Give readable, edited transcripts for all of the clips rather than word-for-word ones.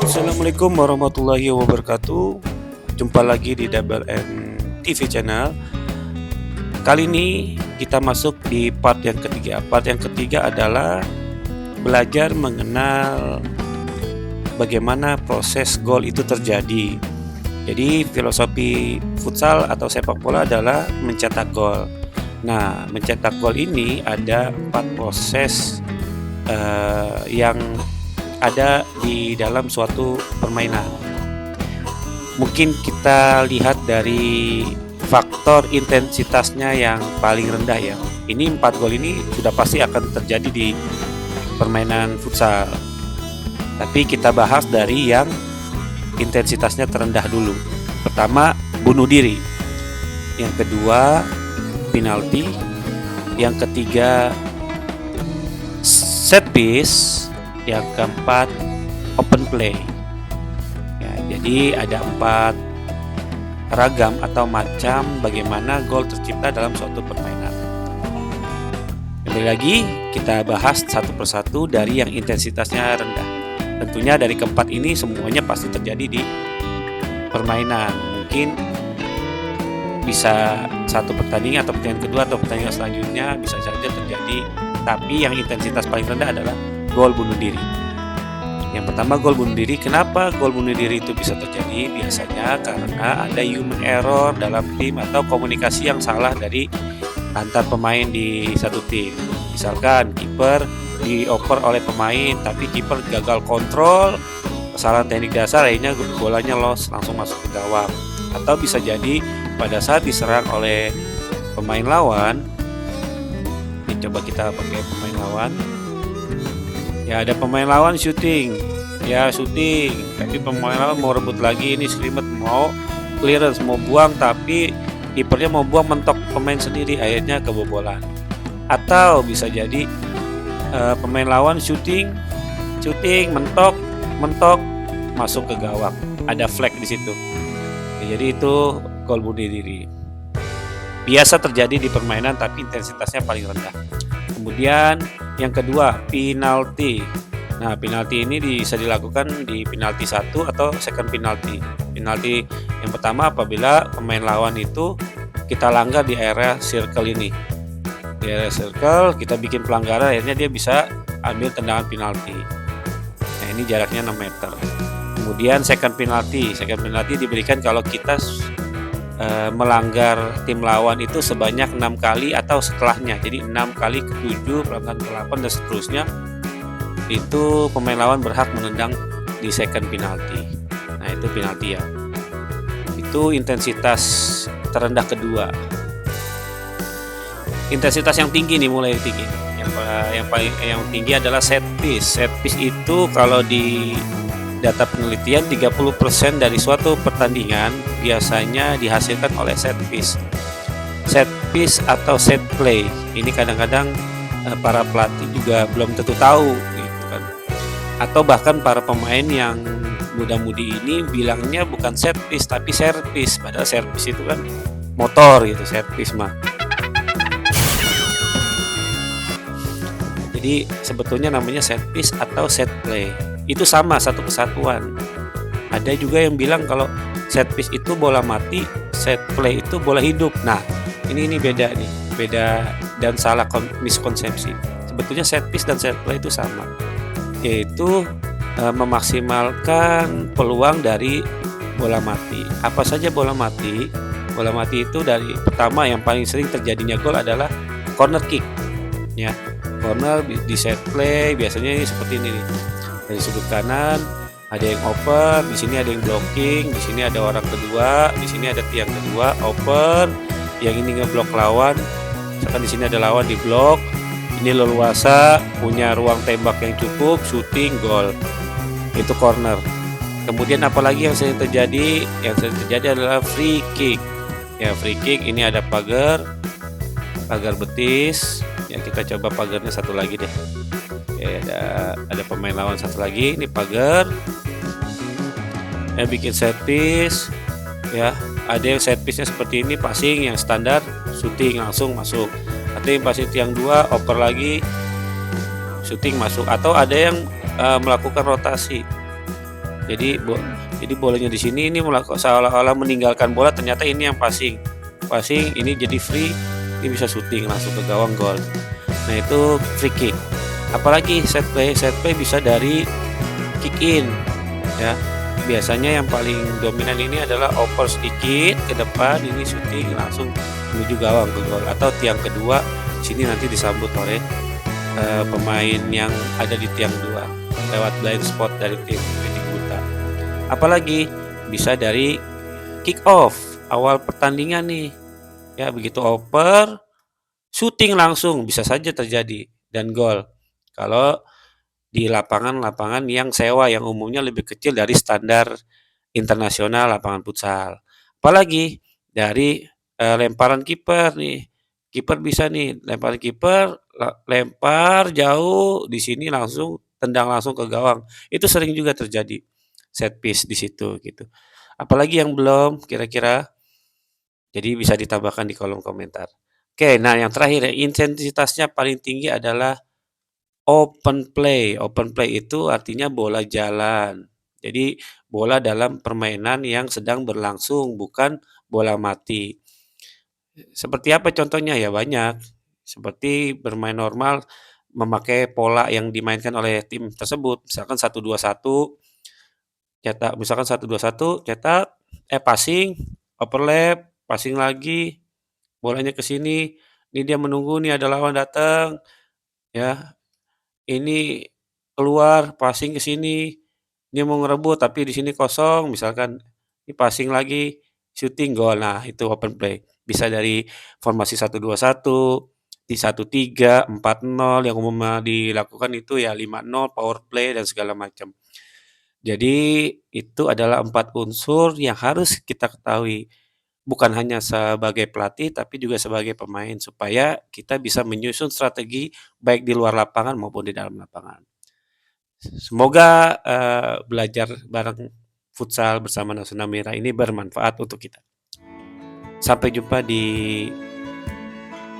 Assalamualaikum warahmatullahi wabarakatuh. Jumpa lagi di Double N TV channel. Kali ini kita masuk di part yang ketiga. Part yang ketiga adalah belajar mengenal bagaimana proses gol itu terjadi. Jadi filosofi futsal atau sepak bola adalah mencetak gol. Nah, mencetak gol ini ada 4 proses yang ada di dalam suatu permainan. Mungkin kita lihat dari faktor intensitasnya yang paling rendah ya. Ini 4 gol ini sudah pasti akan terjadi di permainan futsal. Tapi kita bahas dari yang intensitasnya terendah dulu. Pertama, bunuh diri. Yang kedua, penalti. Yang ketiga, set piece. Yang keempat, open play. Ya, jadi ada 4 ragam atau macam bagaimana gol tercipta dalam suatu permainan. Kembali lagi kita bahas satu persatu dari yang intensitasnya rendah. Tentunya dari keempat ini semuanya pasti terjadi di permainan. Mungkin bisa satu pertandingan atau pertandingan kedua atau pertandingan selanjutnya bisa saja terjadi. Tapi yang intensitas paling rendah adalah gol bunuh diri. Yang pertama, gol bunuh diri. Kenapa gol bunuh diri itu bisa terjadi? Biasanya karena ada human error dalam tim atau komunikasi yang salah dari antar pemain di satu tim. Misalkan kiper dioper oleh pemain tapi kiper gagal kontrol, kesalahan teknik dasar, akhirnya bolanya loss langsung masuk ke gawang. Atau bisa jadi pada saat diserang oleh pemain lawan, ini coba kita pakai pemain lawan. Ya, ada pemain lawan shooting, tapi pemain lawan mau rebut lagi, ini scrimmage mau clearance, mau buang, tapi kipernya mau buang, mentok pemain sendiri, akhirnya kebobolan. Atau bisa jadi pemain lawan shooting, mentok, masuk ke gawang, ada flag di situ. Ya, jadi itu gol bunuh diri. Biasa terjadi di permainan, tapi intensitasnya paling rendah. Kemudian yang kedua, penalti. Nah, penalti ini bisa dilakukan di penalti 1 atau second penalti. Penalti yang pertama apabila pemain lawan itu kita langgar di area circle ini. Di area circle kita bikin pelanggaran, akhirnya dia bisa ambil tendangan penalti. Nah, ini jaraknya 6 meter. Kemudian second penalti. Second penalti diberikan kalau kita melanggar tim lawan itu sebanyak 6 kali atau setelahnya. Jadi 6 kali ke 7, pelanggaran ke 8 dan seterusnya. Itu pemain lawan berhak menendang di second penalti. Nah, itu penalti ya. Itu intensitas terendah kedua. Intensitas yang tinggi nih, mulai tinggi. Yang tinggi adalah set piece. Set piece itu kalau di data penelitian 30% dari suatu pertandingan biasanya dihasilkan oleh set piece. Set piece atau set play. Ini kadang-kadang para pelatih juga belum tentu tahu gitu kan. Atau bahkan para pemain yang muda-mudi ini bilangnya bukan set piece tapi servis, padahal servis itu kan motor gitu, servis mah. Jadi sebetulnya namanya set piece atau set play. Itu sama, satu kesatuan. Ada juga yang bilang kalau set piece itu bola mati, set play itu bola hidup. Nah, ini beda nih, beda dan salah miskonsepsi. Sebetulnya set piece dan set play itu sama, yaitu memaksimalkan peluang dari bola mati. Apa saja bola mati? Bola mati itu dari pertama yang paling sering terjadinya gol adalah corner kick. Ya, corner di set play biasanya ini seperti ini nih. Dari sudut kanan ada yang oper, di sini ada yang blocking, di sini ada orang kedua, di sini ada tiang kedua, oper, yang ini ngeblok lawan. Misalkan di sini ada lawan di blok, ini leluasa, punya ruang tembak yang cukup, shooting, gol. Itu corner. Kemudian apalagi yang sering terjadi? Yang sering terjadi adalah free kick. Ya, free kick ini ada pagar betis. Ya, kita coba pagarnya satu lagi deh. Oke, ada pemain lawan satu lagi, ini pagar. Bikin set piece. Ya, ada yang set piece-nya seperti ini, passing yang standar, shooting langsung masuk. Atau yang pasti tiang 2 oper lagi, shooting masuk, atau ada yang melakukan rotasi. Jadi bolanya di sini ini seolah-olah meninggalkan bola, ternyata ini yang passing. Passing ini jadi free, ini bisa shooting langsung ke gawang, gol. Nah, itu free kick. Apalagi set play bisa dari kick in ya. Biasanya yang paling dominan ini adalah oper sedikit ke depan, ini shooting langsung menuju gawang ke gol, atau tiang kedua sini nanti disambut oleh pemain yang ada di tiang 2 lewat blind spot dari tim titik buta. Apalagi bisa dari kick off awal pertandingan nih. Ya, begitu oper, shooting langsung bisa saja terjadi dan gol. Kalau di lapangan-lapangan yang sewa yang umumnya lebih kecil dari standar internasional lapangan futsal. Apalagi dari lemparan kiper nih. Kiper bisa nih, lemparan kiper, lempar jauh di sini langsung tendang langsung ke gawang. Itu sering juga terjadi set piece di situ gitu. Apalagi yang belum kira-kira, jadi bisa ditambahkan di kolom komentar. Oke, nah yang terakhir ya, intensitasnya paling tinggi adalah open play. Open play itu artinya bola jalan. Jadi bola dalam permainan yang sedang berlangsung, bukan bola mati. Seperti apa contohnya? Ya banyak. Seperti bermain normal memakai pola yang dimainkan oleh tim tersebut. Misalkan 1-2-1, misalkan 1-2-1, passing, overlap, passing lagi, bolanya ke sini. Ini dia menunggu nih ada lawan datang, ya. Ini keluar, passing ke sini, dia mau ngerebut tapi di sini kosong, misalkan ini passing lagi, shooting, gol. Nah, itu open play. Bisa dari formasi 1-2-1, di 1-3, 4-0, yang umumnya dilakukan itu ya 5-0, power play dan segala macam. Jadi itu adalah 4 unsur yang harus kita ketahui, bukan hanya sebagai pelatih tapi juga sebagai pemain supaya kita bisa menyusun strategi baik di luar lapangan maupun di dalam lapangan. Semoga belajar bareng futsal bersama Zona Merah ini bermanfaat untuk kita. Sampai jumpa di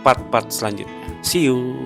part-part selanjutnya. See you.